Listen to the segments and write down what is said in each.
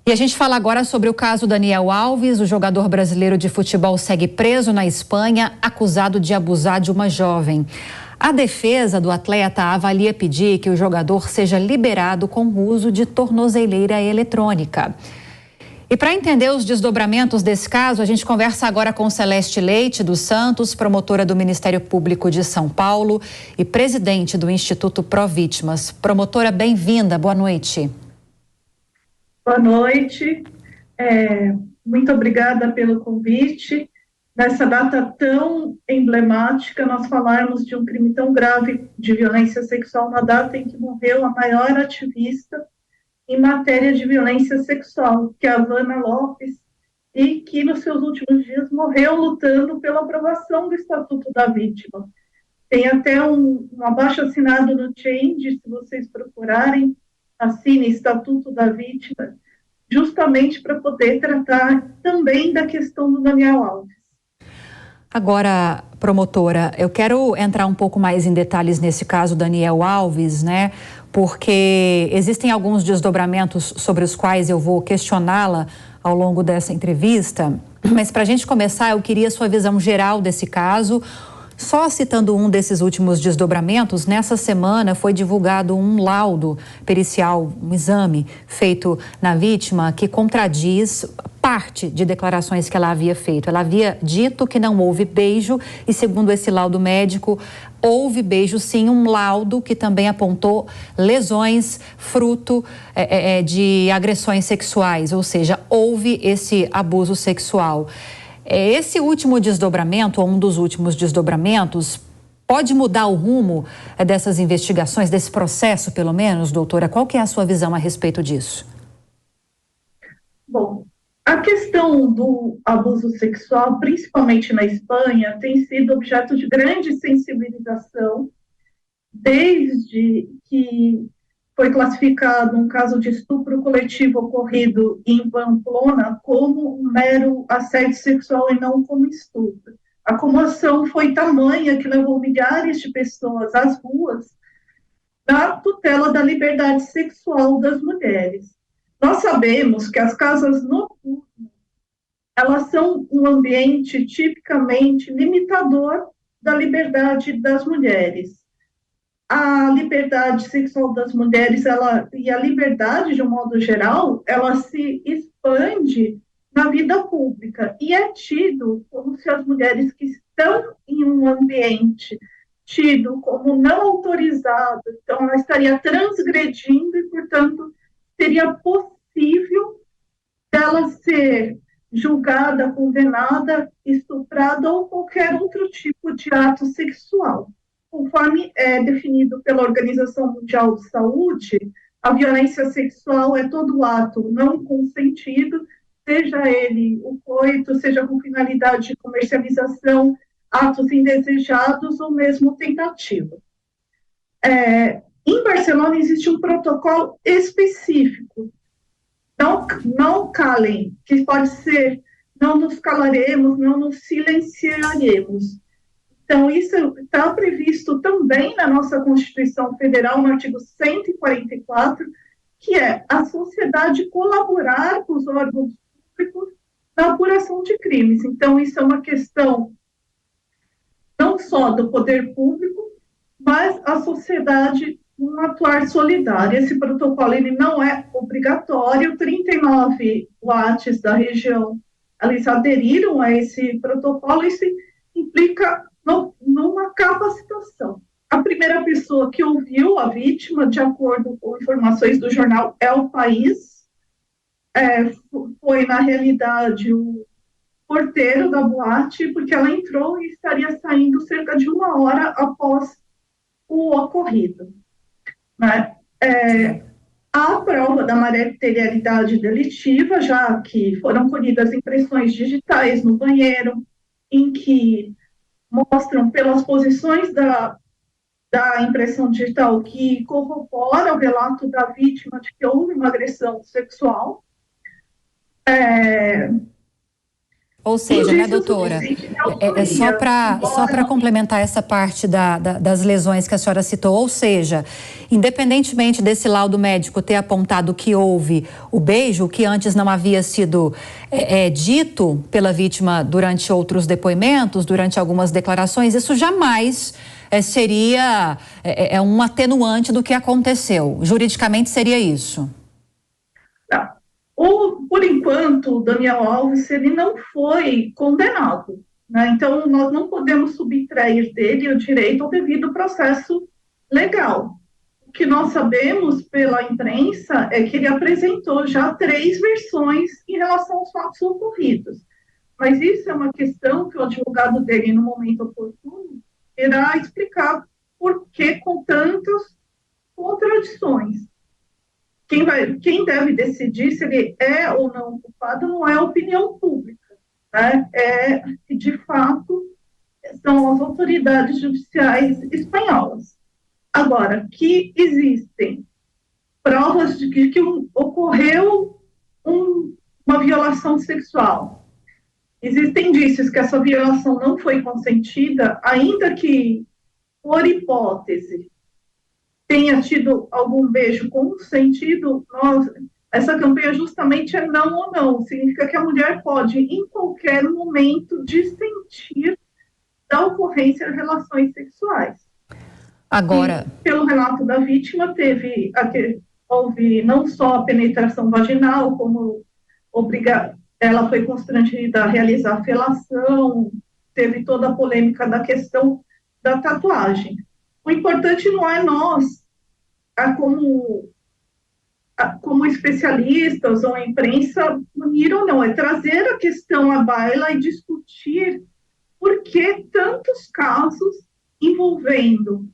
E a gente fala agora sobre o caso Daniel Alves. O jogador brasileiro de futebol segue preso na Espanha, acusado de abusar de uma jovem. A defesa do atleta avalia pedir que o jogador seja liberado com o uso de tornozeleira eletrônica. E para entender os desdobramentos desse caso, a gente conversa agora com Celeste Leite dos Santos, promotora do Ministério Público de São Paulo e presidente do Instituto Provítimas. Promotora, bem-vinda, boa noite. Boa noite, muito obrigada pelo convite. Nessa data tão emblemática, nós falarmos de um crime tão grave de violência sexual, na data em que morreu a maior ativista em matéria de violência sexual, que é a Havana Lopes, e que nos seus últimos dias morreu lutando pela aprovação do Estatuto da Vítima. Tem até um abaixo-assinado no Change, se vocês procurarem, assine Estatuto da Vítima, justamente para poder tratar também da questão do Daniel Alves. Agora, promotora, eu quero entrar um pouco mais em detalhes nesse caso Daniel Alves, né? Porque existem alguns desdobramentos sobre os quais eu vou questioná-la ao longo dessa entrevista, mas para a gente começar, eu queria a sua visão geral desse caso. Só citando um desses últimos desdobramentos, nessa semana foi divulgado um laudo pericial, um exame feito na vítima que contradiz parte de declarações que ela havia feito. Ela havia dito que não houve beijo e, segundo esse laudo médico, houve beijo sim, um laudo que também apontou lesões fruto de agressões sexuais, ou seja, houve esse abuso sexual. Esse último desdobramento, ou um dos últimos desdobramentos, pode mudar o rumo dessas investigações, desse processo, pelo menos, doutora? Qual que é a sua visão a respeito disso? Bom, a questão do abuso sexual, principalmente na Espanha, tem sido objeto de grande sensibilização, desde que foi classificado um caso de estupro coletivo ocorrido em Pamplona como um mero assédio sexual e não como estupro. A comoção foi tamanha que levou milhares de pessoas às ruas na tutela da liberdade sexual das mulheres. Nós sabemos que as casas noturnas, elas são um ambiente tipicamente limitador da liberdade das mulheres. A liberdade sexual das mulheres e a liberdade, de um modo geral, ela se expande na vida pública e é tido como se as mulheres que estão em um ambiente tido como não autorizado, então ela estaria transgredindo e, portanto, seria possível dela ser julgada, condenada, estuprada ou qualquer outro tipo de ato sexual. Conforme é definido pela Organização Mundial de Saúde, a violência sexual é todo ato não consentido, seja ele o coito, seja com finalidade de comercialização, atos indesejados ou mesmo tentativa. Em Barcelona existe um protocolo específico, não calem, que pode ser não nos calaremos, não nos silenciaremos. Então, isso está previsto também na nossa Constituição Federal, no artigo 144, que é a sociedade colaborar com os órgãos públicos na apuração de crimes. Então, isso é uma questão não só do poder público, mas a sociedade um atuar solidário. Esse protocolo ele não é obrigatório, 39 UATs da região, eles aderiram a esse protocolo, isso implica numa capacitação. A primeira pessoa que ouviu a vítima, de acordo com informações do jornal El País, foi, na realidade, o porteiro da boate, porque ela entrou e estaria saindo cerca de 1 hora após o ocorrido. Né? A prova da materialidade delitiva, já que foram colhidas impressões digitais no banheiro, em que mostram pelas posições da impressão digital que corrobora o relato da vítima de que houve uma agressão sexual. Ou seja, né, doutora, só para complementar essa parte das lesões que a senhora citou, ou seja, independentemente desse laudo médico ter apontado que houve o beijo, o que antes não havia sido dito pela vítima durante outros depoimentos, durante algumas declarações, isso jamais seria um atenuante do que aconteceu. Juridicamente seria isso? Não. Por enquanto, o Daniel Alves ele não foi condenado, né? Então, nós não podemos subtrair dele o direito ao devido processo legal. O que nós sabemos pela imprensa é que ele apresentou já 3 versões em relação aos fatos ocorridos. Mas isso é uma questão que o advogado dele, no momento oportuno, irá explicar por que com tantas contradições. Quem deve decidir se ele é ou não culpado não é a opinião pública, né? De fato, são as autoridades judiciais espanholas. Agora, que existem provas de que ocorreu uma violação sexual, existem indícios que essa violação não foi consentida, ainda que, por hipótese, tenha tido algum beijo consentido, essa campanha justamente é não ou não. Significa que a mulher pode, em qualquer momento, dissentir da ocorrência de relações sexuais. Agora, pelo relato da vítima, houve não só a penetração vaginal, como ela foi constrangida a realizar a felação, teve toda a polêmica da questão da tatuagem. O importante não é nós, como especialistas ou a imprensa, unir ou não, é trazer a questão à baila e discutir por que tantos casos envolvendo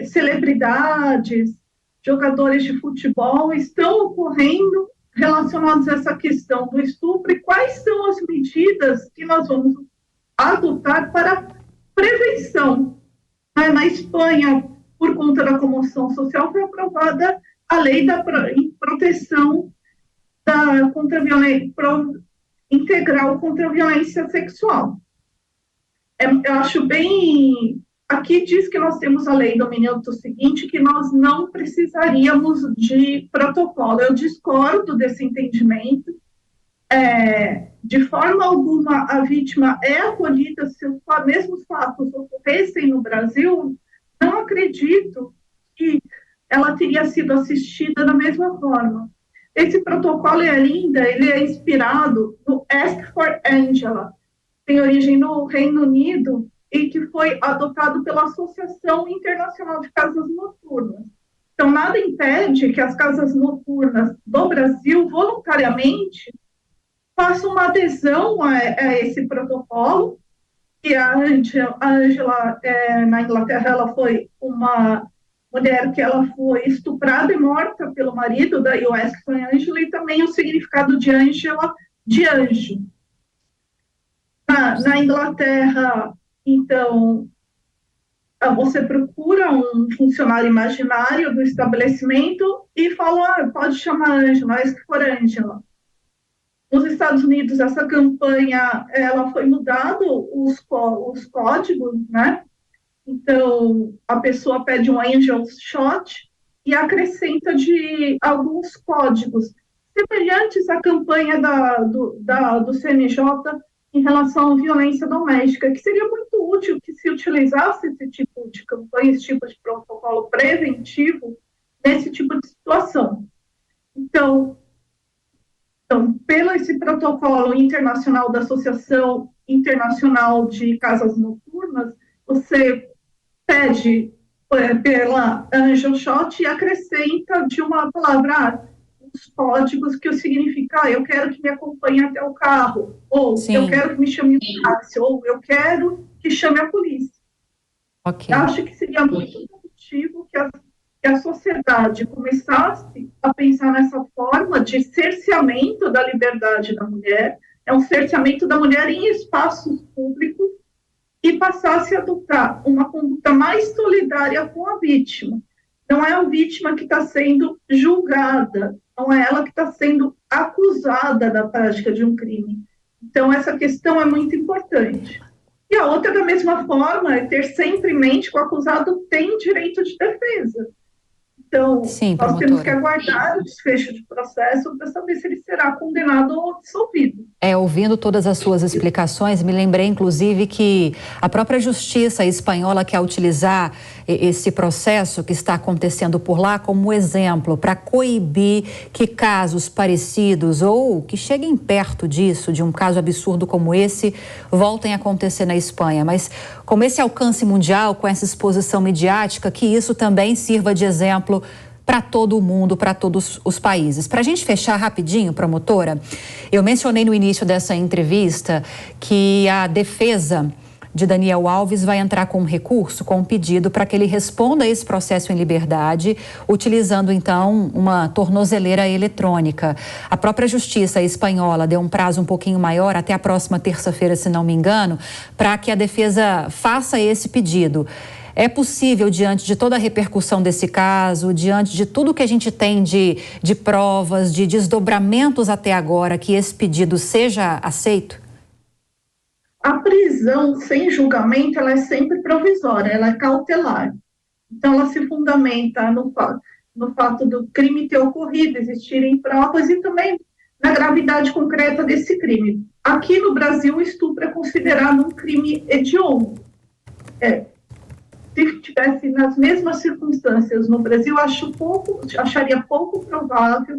celebridades, jogadores de futebol estão ocorrendo relacionados a essa questão do estupro e quais são as medidas que nós vamos adotar para prevenção. Na Espanha, por conta da comoção social, foi aprovada a lei da proteção contra a violência integral contra a violência sexual. Eu acho bem... Aqui diz que nós temos a lei do minuto seguinte, que nós não precisaríamos de protocolo. Eu discordo desse entendimento. De forma alguma, a vítima é acolhida se os mesmos fatos ocorressem no Brasil. Não acredito que ela teria sido assistida da mesma forma. Esse protocolo ele é inspirado no Ask for Angela, tem origem no Reino Unido e que foi adotado pela Associação Internacional de Casas Noturnas. Então, nada impede que as casas noturnas do Brasil, voluntariamente, façam uma adesão a esse protocolo. E a Angela, na Inglaterra, ela foi uma mulher que ela foi estuprada e morta pelo marido, daí o Ask for Angela, e também o significado de Angela, de anjo. Na Inglaterra, então, você procura um funcionário imaginário do estabelecimento e fala, pode chamar Angela, Ask for Angela. Nos Estados Unidos, essa campanha, ela foi mudado os códigos, né? Então, a pessoa pede um angel shot e acrescenta de alguns códigos semelhantes à campanha do CNJ em relação à violência doméstica, que seria muito útil que se utilizasse esse tipo de campanha, esse tipo de protocolo preventivo nesse tipo de situação. Então, pelo esse protocolo internacional da Associação Internacional de Casas Noturnas, você pede pela Angel Shot e acrescenta de uma palavra os códigos que significa eu quero que me acompanhe até o carro, ou Sim. Eu quero que me chame um táxi, ou eu quero que chame a polícia. Okay. Acho que seria muito positivo que a sociedade começasse a pensar nessa forma de cerceamento da liberdade da mulher, um cerceamento da mulher em espaços públicos, e passasse a adotar uma conduta mais solidária com a vítima. Não é a vítima que está sendo julgada, não é ela que está sendo acusada da prática de um crime, Então, essa questão é muito importante. E a outra, da mesma forma, é ter sempre em mente que o acusado tem direito de defesa. Então, Sim, nós temos que promotora. aguardar o desfecho de processo para saber se ele será condenado ou absolvido. Ouvindo todas as suas explicações, me lembrei, inclusive, que a própria justiça espanhola quer utilizar esse processo que está acontecendo por lá como exemplo para coibir que casos parecidos ou que cheguem perto disso, de um caso absurdo como esse, voltem a acontecer na Espanha. Mas com esse alcance mundial, com essa exposição midiática, que isso também sirva de exemplo para todo o mundo, para todos os países. Para a gente fechar rapidinho, promotora, eu mencionei no início dessa entrevista que a defesa de Daniel Alves vai entrar com um recurso, com um pedido para que ele responda a esse processo em liberdade, utilizando então uma tornozeleira eletrônica. A própria justiça espanhola deu um prazo um pouquinho maior, até a próxima terça-feira, se não me engano, para que a defesa faça esse pedido. É possível, diante de toda a repercussão desse caso, diante de tudo que a gente tem de provas, de desdobramentos até agora, que esse pedido seja aceito? A prisão sem julgamento, ela é sempre provisória, ela é cautelar. Então, ela se fundamenta no fato do crime ter ocorrido, existirem provas e também na gravidade concreta desse crime. Aqui no Brasil, o estupro é considerado um crime hediondo. Se tivesse nas mesmas circunstâncias no Brasil, acharia pouco provável,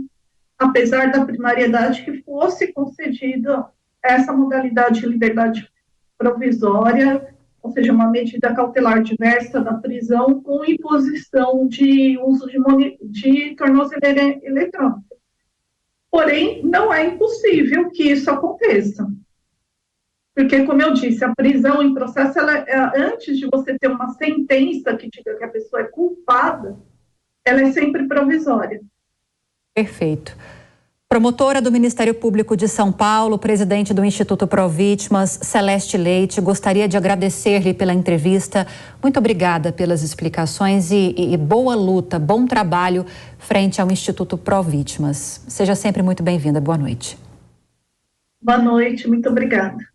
apesar da primariedade, que fosse concedida essa modalidade de liberdade provisória, ou seja, uma medida cautelar diversa da prisão com imposição de uso de tornozeleira eletrônica. Porém, não é impossível que isso aconteça. Porque, como eu disse, a prisão em processo, antes de você ter uma sentença que diga que a pessoa é culpada, ela é sempre provisória. Perfeito. Promotora do Ministério Público de São Paulo, presidente do Instituto Provítimas, Celeste Leite, gostaria de agradecer-lhe pela entrevista. Muito obrigada pelas explicações e boa luta, bom trabalho frente ao Instituto Provítimas. Seja sempre muito bem-vinda. Boa noite. Boa noite, muito obrigada.